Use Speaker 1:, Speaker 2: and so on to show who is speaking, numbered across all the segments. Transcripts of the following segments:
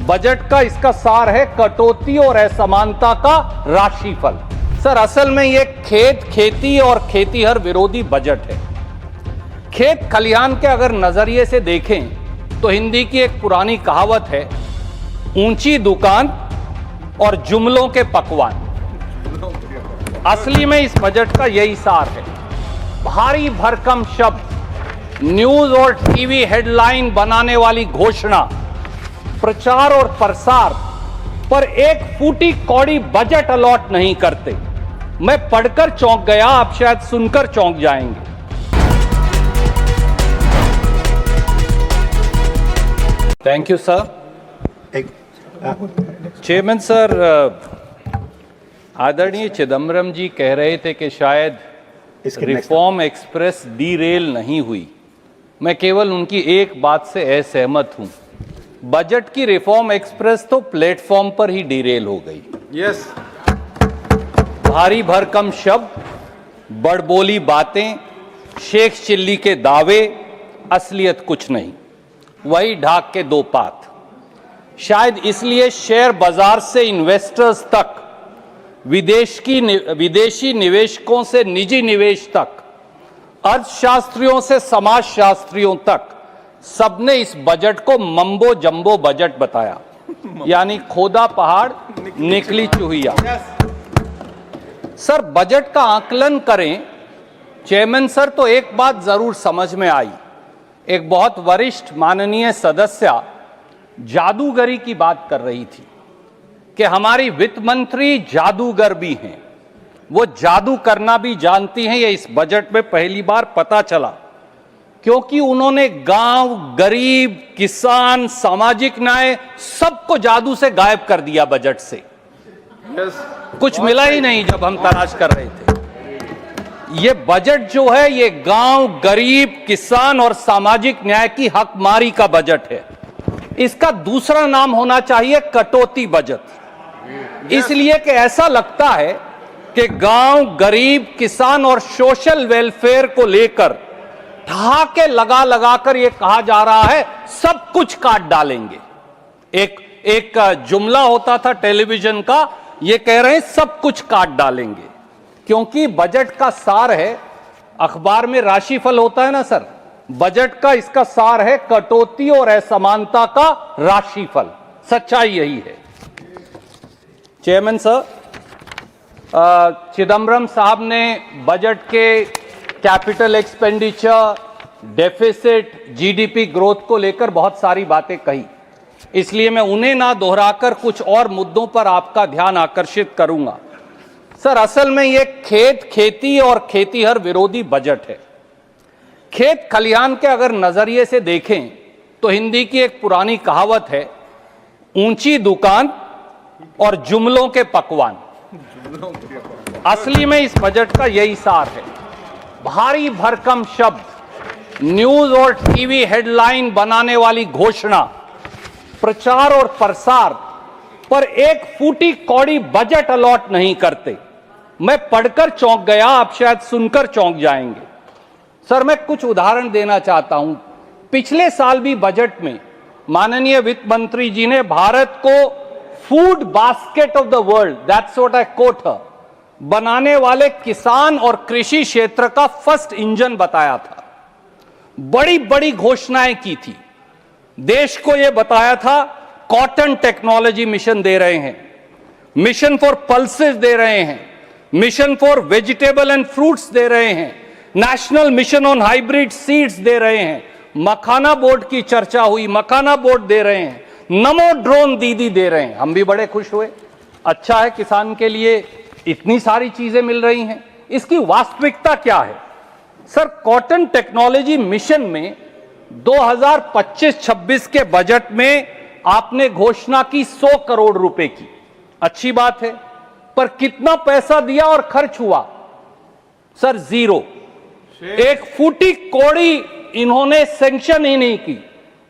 Speaker 1: Budget का इसका सार है कटौती और असमानता का राशिफल। सर असल में ये खेती और खेतीहर विरोधी बजट है। खेत खलिहान के अगर नजरिए से देखें तो हिंदी की एक पुरानी कहावत है, ऊंची दुकान और जुमलों के पकवान। असली में इस बजट का यही सार है। भारी भरकम शब्द, न्यूज और टीवी हेडलाइन बनाने वाली घोषणा, प्रचार और प्रसार पर एक फूटी कौड़ी बजट अलॉट नहीं करते। मैं पढ़कर चौंक गया, आप शायद सुनकर चौंक जाएंगे। Thank you sir. Chairman sir, आदरणीय चिदम्बरम जी कह रहे थे कि शायद रिफॉर्म एक्सप्रेस डीरेल नहीं हुई। मैं केवल उनकी एक बात से असहमत हूं, बजट की रिफॉर्म एक्सप्रेस तो प्लेटफॉर्म पर ही डीरेल हो गई।
Speaker 2: यस।
Speaker 1: भारी भरकम शब्द, बड़बोली बातें, शेख चिल्ली के दावे, असलियत कुछ नहीं, वही ढाक के दो पात। शायद इसलिए शेयर बाजार से इन्वेस्टर्स तक, विदेशी निवेशकों से निजी निवेश तक, अर्थशास्त्रियों से समाजशास्त्रियों तक सबने इस बजट को मम्बो जंबो बजट बताया, यानी खोदा पहाड़ निकली चूहिया। सर बजट का आकलन करें चेयरमैन सर तो एक बात जरूर समझ में आई। एक बहुत वरिष्ठ माननीय सदस्य जादूगरी की बात कर रही थी कि हमारी वित्त मंत्री जादूगर भी हैं, वो जादू करना भी जानती हैं। ये इस बजट में पहली बार पता चला, क्योंकि उन्होंने गांव, गरीब, किसान, सामाजिक न्याय सबको जादू से गायब कर दिया बजट से। कुछ मिला ही नहीं जब हम तलाश कर रहे थे। ये बजट जो है ये गांव, गरीब, किसान और सामाजिक न्याय की हकमारी का बजट है। इसका दूसरा नाम होना चाहिए कटौती बजट, इसलिए कि ऐसा लगता है कि गांव, गरीब, किसान और सोशल वेलफेयर को लेकर ठहाके लगा लगाकर यह कहा जा रहा है सब कुछ काट डालेंगे। एक जुमला होता था टेलीविजन का, ये कह रहे हैं सब कुछ काट डालेंगे, क्योंकि बजट का सार है, अखबार में राशिफल होता है ना सर, बजट का इसका सार है कटौती और असमानता का राशिफल। सच्चाई यही है। चेयरमैन सर, चिदम्बरम साहब ने बजट के capital expenditure, deficit, GDP growth को लेकर बहुत सारी बातें कही, इसलिए मैं उन्हें ना दोहराकर कुछ और मुद्दों पर आपका ध्यान आकर्षित करूंगा। सर असल में यह खेती और खेतीहर विरोधी बजट है। खेत खलिहान के अगर नजरिए से देखें तो हिंदी की एक पुरानी कहावत है, ऊंची दुकान और जुमलों के पकवान। असली में इस बजट का यही सार है। भारी भरकम शब्द, न्यूज और टीवी हेडलाइन बनाने वाली घोषणा, प्रचार और प्रसार पर एक फूटी कौड़ी बजट अलॉट नहीं करते। मैं पढ़कर चौंक गया, आप शायद सुनकर चौंक जाएंगे। सर मैं कुछ उदाहरण देना चाहता हूं। पिछले साल भी बजट में माननीय वित्त मंत्री जी ने भारत को food basket of the world, that's what I quote her, बनाने वाले किसान और कृषि क्षेत्र का फर्स्ट इंजन बताया था। बड़ी बड़ी घोषणाएं की थी, देश को यह बताया था कॉटन टेक्नोलॉजी मिशन दे रहे हैं, मिशन फॉर पल्सेस दे रहे हैं, mission for vegetable and fruits दे रहे हैं, national mission on hybrid seeds दे रहे हैं, मखाना बोर्ड की चर्चा हुई, मखाना बोर्ड दे रहे हैं, नमो ड्रोन दीदी दे रहे हैं। हम भी बड़े खुश हुए, अच्छा है किसान के लिए इतनी सारी चीजें मिल रही हैं। इसकी वास्तविकता क्या है? सर कॉटन टेक्नोलॉजी मिशन में 2025-26 के बजट में आपने घोषणा की 100 करोड़ रुपए की, अच्छी बात है, पर कितना पैसा दिया और खर्च हुआ? Sir zero. एक फूटी कौड़ी इन्होंने सैंक्शन ही नहीं की,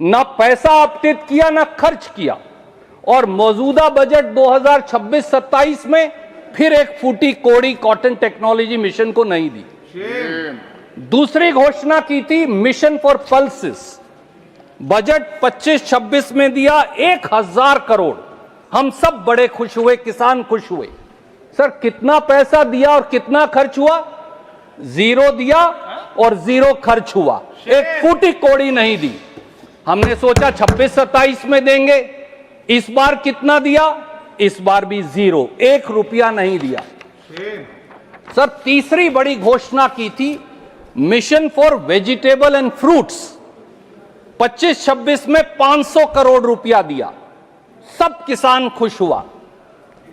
Speaker 1: ना पैसा आवंटित किया ना खर्च किया। और मौजूदा बजट 2026-27 में फिर एक फूटी कौड़ी कॉटन टेक्नोलॉजी मिशन को नहीं दी। दूसरी घोषणा की थी मिशन फॉर पल्सेस, बजट 25-26 में दिया 1000 करोड़। हम सब बड़े खुश हुए, किसान खुश हुए। सर कितना पैसा दिया और कितना खर्च हुआ? जीरो दिया और जीरो खर्च हुआ, एक फूटी कौड़ी नहीं दी। हमने सोचा 26-27 में देंगे। इस बार कितना दिया? इस बार भी जीरो, 1 रुपया नहीं दिया। सर तीसरी बड़ी घोषणा की थी, mission for vegetable and fruits. 25-26 में 500 करोड़ रुपया दिया, सब किसान खुश हुआ।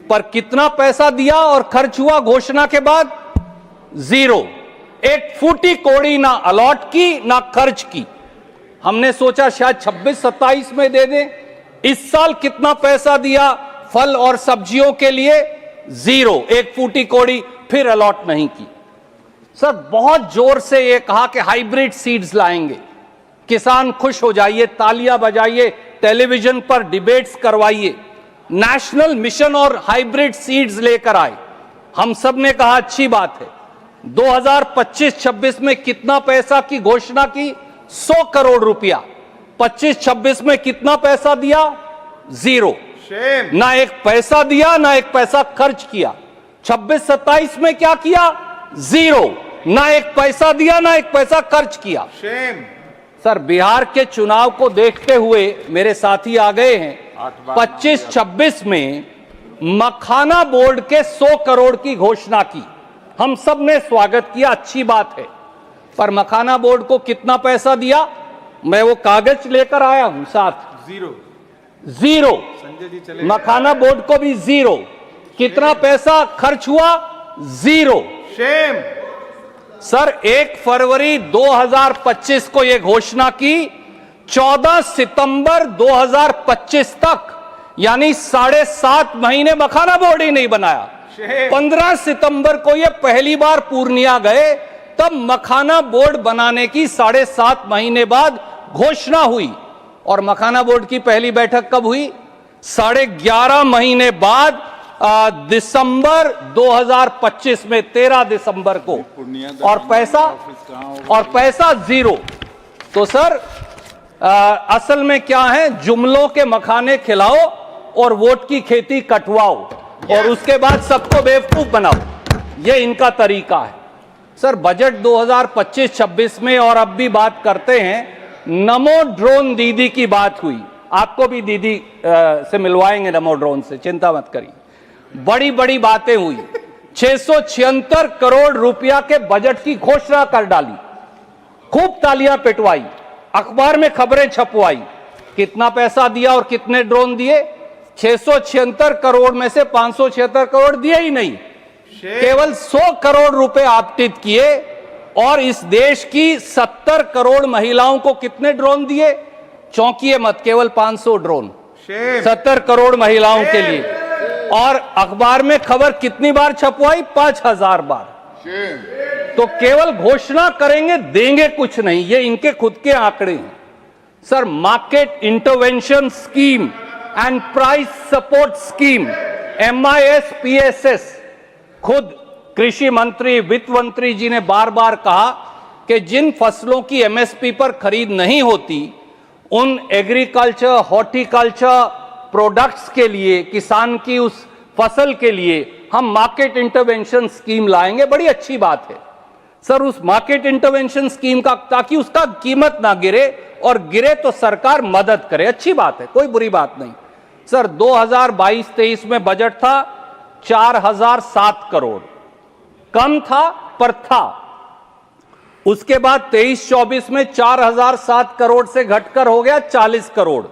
Speaker 1: पर कितना पैसा दिया और खर्च हुआ घोषणा के बाद? जीरो, एक फूटी कौड़ी ना अलॉट की ना खर्च की। हमने सोचा शायद 26-27 में दे दें। इस साल कितना पैसा दिया फल और सब्जियों के लिए? जीरो, एक फूटी कौड़ी, फिर अलॉट नहीं की। सर बहुत जोर से ये कहा कि हाइब्रिड सीड्स लाएंगे, किसान खुश हो जाइए, तालियां बजाइए, टेलीविजन पर डिबेट्स करवाइए। नेशनल मिशन और हाइब्रिड सीड्स लेकर आए। हम सब ने कहा अच्छी बात है। 2025-26 में कितना पैसा की घोषणा की? 100 करोड़ रुपया। 25-26 में कितना पैसा दिया? जीरो, ना एक पैसा दिया ना एक पैसा खर्च किया। 26-27 में क्या किया? जीरो, ना एक पैसा दिया ना एक पैसा खर्च किया। सर बिहार के चुनाव को देखते हुए मेरे साथी आ गए हैं। 25-26 में मखाना बोर्ड के 100 करोड़ की घोषणा की, हम सब ने स्वागत किया, अच्छी बात है। पर मखाना बोर्ड को कितना पैसा दिया? मैं वो कागज लेकर आया हूं साथ। जीरो। संजय जी चले। मखाना बोर्ड को भी जीरो। कितना पैसा खर्च हुआ? जीरो। शेम। सर 1 फरवरी 2025 को यह घोषणा की, 14 सितंबर 2025 तक यानी 7.5 महीने मखाना बोर्ड ही नहीं बनाया। 15 सितंबर को यह पहली बार पूर्णिया गए, तब मखाना बोर्ड बनाने की 7.5 महीने बाद घोषणा हुई। और मखाना बोर्ड की पहली बैठक कब हुई? 11.5 महीने बाद दिसंबर 2025 में, 13 दिसंबर को। और पैसा जीरो। तो सर असल में क्या है? जुमलों के मखाने खिलाओ और वोट की खेती कटवाओ और उसके बाद सबको बेवकूफ बनाओ, ये इनका तरीका है। सर बजट 2025-26 में और अब भी बात करते हैं, नमो ड्रोन दीदी की बात हुई। आपको भी दीदी से मिलवाएंगे नमो ड्रोन से, चिंता मत करिए। बड़ी बड़ी बातें हुई। 676 करोड़ रुपया के बजट की घोषणा कर डाली, खूब तालियां पिटवाई, अखबार में खबरें छपवाई। कितना पैसा दिया और कितने ड्रोन दिए? 676 करोड़ में से 576 करोड़ दिए ही नहीं, केवल 100 करोड़ रुपए आवंटित किए। और इस देश की 70 करोड़ महिलाओं को कितने ड्रोन दिए? चौंकिए मत, केवल 500 ड्रोन 70 करोड़ महिलाओं के लिए। और अखबार में खबर कितनी बार छपवाई? 5000 बार। तो केवल घोषणा करेंगे, देंगे कुछ नहीं, ये इनके खुद के आंकड़े हैं। Sir market intervention scheme and price support scheme, MIS-PSS, खुद कृषि मंत्री, वित्त मंत्री जी ने बार बार कहा कि जिन फसलों की MSP पर खरीद नहीं होती, उन एग्रीकल्चर, हॉर्टिकल्चर प्रोडक्ट्स के लिए, किसान की उस फसल के लिए हम मार्केट इंटरवेंशन स्कीम लाएंगे। बड़ी अच्छी बात है सर उस मार्केट इंटरवेंशन स्कीम का, ताकि उसका कीमत ना गिरे, और गिरे तो सरकार मदद करे। अच्छी बात है, कोई बुरी बात नहीं। सर 2022-23 में बजट था 4007 करोड़, कम था पर था। उसके बाद 23-24 में 4007 करोड़ से घटकर हो गया 40 करोड़,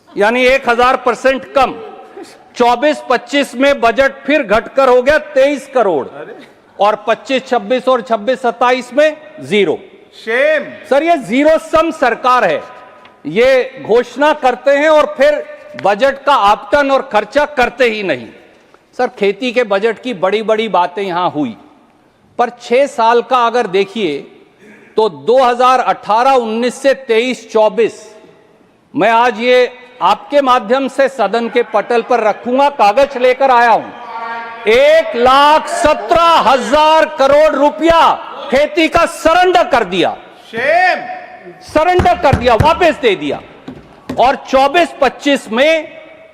Speaker 1: यानी 1000% कम। 24-25 में बजट फिर घटकर हो गया 23 करोड़, और 25-26 और 26-27 में जीरो। शेम। सर ये जीरो सम सरकार है, ये घोषणा करते हैं और फिर बजट का आवंटन और खर्चा करते ही नहीं। सर खेती के बजट की बड़ी बड़ी बातें यहां हुई, पर 6 साल का अगर देखिए तो 2018-19 से 23-24, मैं आज ये आपके माध्यम से सदन के पटल पर रखूंगा, कागज लेकर आया हूं, 1,17,000 करोड़ रुपया खेती का सरेंडर कर दिया। शेम। सरेंडर कर दिया, वापस दे दिया। और 24-25 में,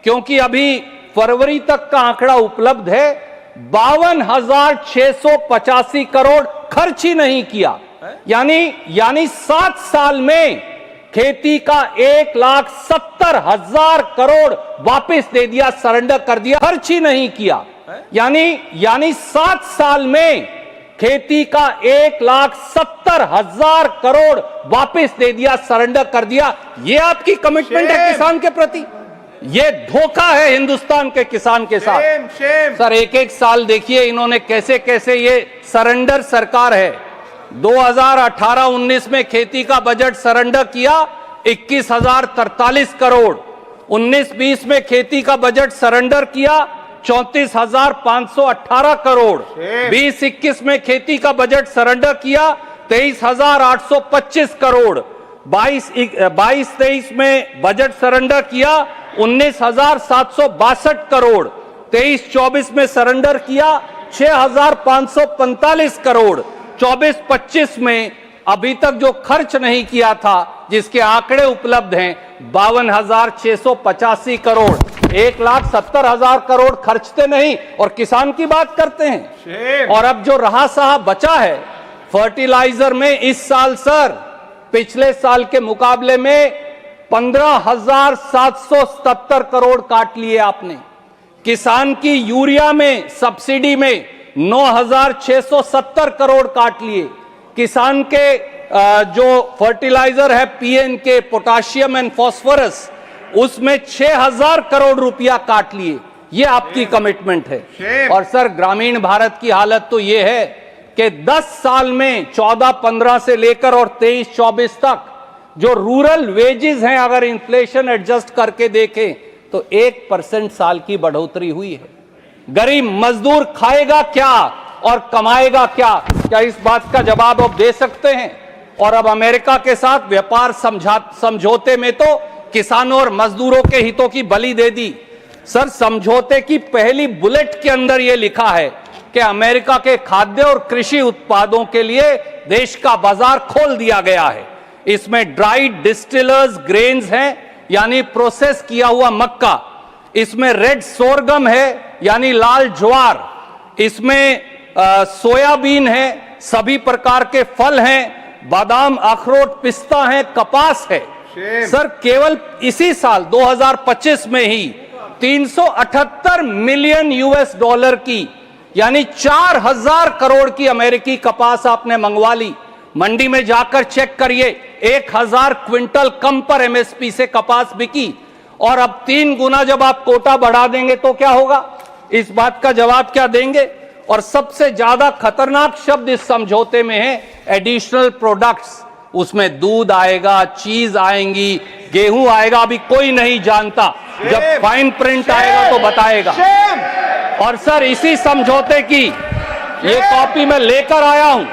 Speaker 1: क्योंकि अभी फरवरी तक का आंकड़ा उपलब्ध है, 52,685 करोड़ खर्च ही नहीं किया। यानी 7 साल में खेती का 1,70,000 करोड़ वापस दे दिया, सरेंडर कर दिया, खर्च ही नहीं किया। यानी 7 साल में खेती का 1,70,000 करोड़ वापस दे दिया, सरेंडर कर दिया। ये आपकी कमिटमेंट है किसान के प्रति? ये धोखा है हिंदुस्तान के किसान के साथ। सर, एक साल देखिए इन्होंने कैसे कैसे, ये सरेंडर सरकार है। 2018-19 में खेती का बजट सरेंडर किया 21,043 करोड़। 19-20 में खेती का बजट सरेंडर किया 34,518 करोड़। 20-21 में खेती का बजट सरेंडर किया 23,825 करोड़। 22-23 में बजट सरेंडर किया 19,762 करोड़। 23-24 में सरेंडर किया 6,545 करोड़। 24-25 में अभी तक जो खर्च नहीं किया था, जिसके आंकड़े उपलब्ध हैं, 52,685 करोड़। 1,70,000 करोड़ खर्चते नहीं और किसान की बात करते हैं। और अब जो रहा सहा बचा है फर्टिलाइजर में, इस साल सर पिछले साल के मुकाबले में 15,777 करोड़ काट लिए आपने। किसान की यूरिया में सब्सिडी में 9,670 करोड़ काट लिए। किसान के जो फर्टिलाइजर है पीएनके, पोटाशियम एंड फास्फोरस, उसमें 6,000 करोड़ रुपया काट लिए। ये आपकी कमिटमेंट है। और सर, ग्रामीण भारत की हालत तो ये है कि 10 साल में 14-15 से लेकर और 23-24 तक जो रूरल वेजेस हैं, अगर इन्फ्लेशन एडजस्ट करके देखें तो 1% साल की बढ़ोतरी हुई है। गरीब मजदूर खाएगा क्या और कमाएगा क्या? क्या इस बात का जवाब आप दे सकते हैं? और अब अमेरिका के साथ व्यापार समझौते में तो किसानों और मजदूरों के हितों की बलि दे दी। सर, समझौते की पहली बुलेट के अंदर यह लिखा है कि अमेरिका के खाद्य और कृषि उत्पादों के लिए देश का बाजार खोल दिया गया है। इसमें ड्राइड डिस्टिलर्स ग्रेन्स हैं, यानी प्रोसेस किया हुआ मक्का। इसमें रेड सोरगम है, यानी लाल ज्वार। इसमें सोयाबीन है, सभी प्रकार के फल हैं, बादाम, अखरोट, पिस्ता है, कपास है। सर, केवल इसी साल 2025 में ही 378 मिलियन US डॉलर की, यानी 4,000 करोड़ की अमेरिकी कपास आपने मंगवा ली। मंडी में जाकर चेक करिए, 1,000 क्विंटल कम पर MSP से कपास बिकी। और अब 3 गुना जब आप कोटा बढ़ा देंगे तो क्या होगा? इस बात का जवाब क्या देंगे? और सबसे ज्यादा खतरनाक शब्द इस समझौते में है एडिशनल प्रोडक्ट्स। उसमें दूध आएगा, चीज आएंगी, गेहूं आएगा, अभी कोई नहीं जानता। जब फाइन प्रिंट आएगा तो बताएगा। और सर, इसी समझौते की ये कॉपी मैं लेकर आया हूं।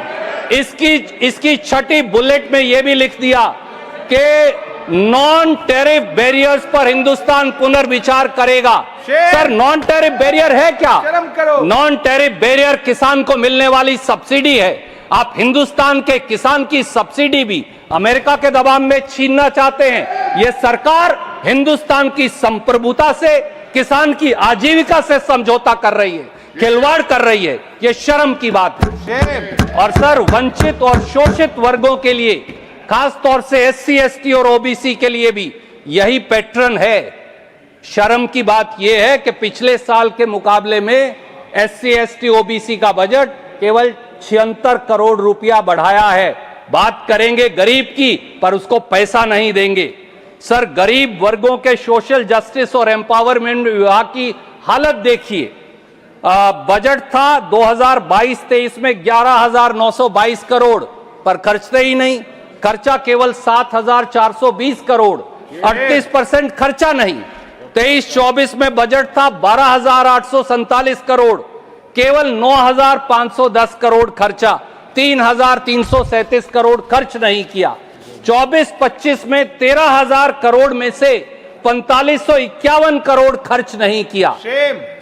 Speaker 1: इसकी छठी बुलेट में यह भी लिख दिया कि नॉन टैरिफ बैरियर्स पर हिंदुस्तान पुनर्विचार करेगा। सर, नॉन टैरिफ बैरियर है क्या? नॉन टैरिफ बैरियर किसान को मिलने वाली सब्सिडी है। आप हिंदुस्तान के किसान की सब्सिडी भी अमेरिका के दबाव में छीनना चाहते हैं। यह सरकार हिंदुस्तान की संप्रभुता से, किसान की आजीविका से समझौता कर रही है, खिलवाड़ कर रही है। यह शर्म की बात है। और सर, वंचित और शोषित वर्गों के लिए, खास तौर से SC, ST और OBC के लिए भी यही पैटर्न है। शर्म की बात यह है कि पिछले साल के मुकाबले में SC, ST, OBC का बजट केवल 76 करोड़ रुपया बढ़ाया है। बात करेंगे गरीब की, पर उसको पैसा नहीं देंगे। सर, गरीब वर्गों के सोशल जस्टिस और एम्पावरमेंट विभाग की हालत देखिए। बजट था 2022-23 में 11,922 करोड़, पर खर्चते ही नहीं। खर्चा केवल 7,420 करोड़, 38% खर्चा नहीं। 23-24 में बजट था 12,847 करोड़, केवल 9,510 करोड़ खर्चा, 3,337 करोड़ खर्च नहीं किया। 24-25 में 13,000 करोड़ में से 4,551 करोड़ खर्च नहीं किया।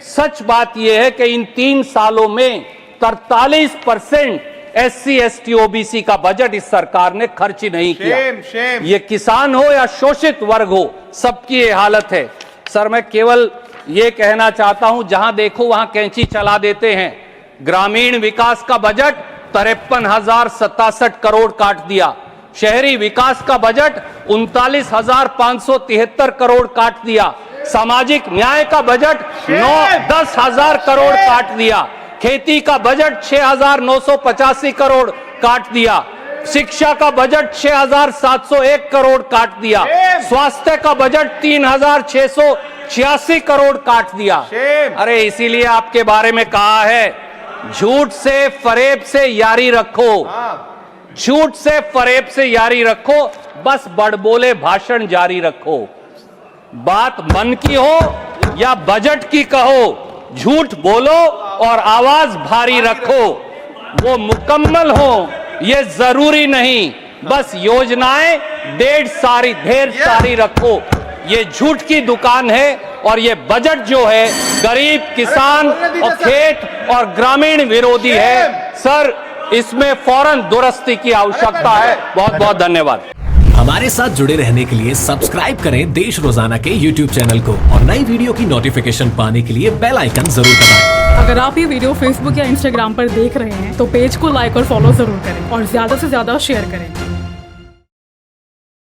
Speaker 1: सच बात यह है कि इन 3 सालों में 43% SC ST OBC का बजट इस सरकार ने खर्च ही नहीं किया।
Speaker 2: शेम।
Speaker 1: ये किसान हो या शोषित वर्ग हो, सबकी ये हालत है। सर मैं केवल ये कहना चाहता हूं, जहां देखो वहां कैंची चला देते हैं। ग्रामीण विकास का बजट 53,067 करोड़ काट दिया। शहरी विकास का बजट 39,573 करोड़ काट दिया। सामाजिक न्याय का बजट 9-10,000 करोड़ काट दिया। खेती का बजट 6,985 करोड़ काट दिया। शिक्षा का बजट 6,701 करोड़ काट दिया। स्वास्थ्य का बजट 3,686 करोड़ काट दिया। अरे इसीलिए आपके बारे में कहा है, झूठ से फरेब से यारी रखो, झूठ से फरेब से यारी रखो, बस बड़बोले भाषण जारी रखो। बात मन की हो या बजट की कहो, झूठ बोलो और आवाज भारी रखो। वो मुकम्मल हो ये जरूरी नहीं, बस योजनाएं ढेर सारी रखो। ये झूठ की दुकान है और ये बजट जो है गरीब, किसान और खेत और ग्रामीण विरोधी है। सर इसमें फौरन दुरुस्ती की आवश्यकता है। बहुत बहुत धन्यवाद।
Speaker 3: हमारे साथ जुड़े रहने के लिए सब्सक्राइब करें देश रोजाना के YouTube चैनल को और नई वीडियो की नोटिफिकेशन पाने के लिए बेल आइकन जरूर दबाएं।
Speaker 4: अगर आप ये वीडियो Facebook या Instagram पर देख रहे हैं तो पेज को लाइक और फॉलो जरूर करें और ज्यादा से ज्यादा शेयर करें।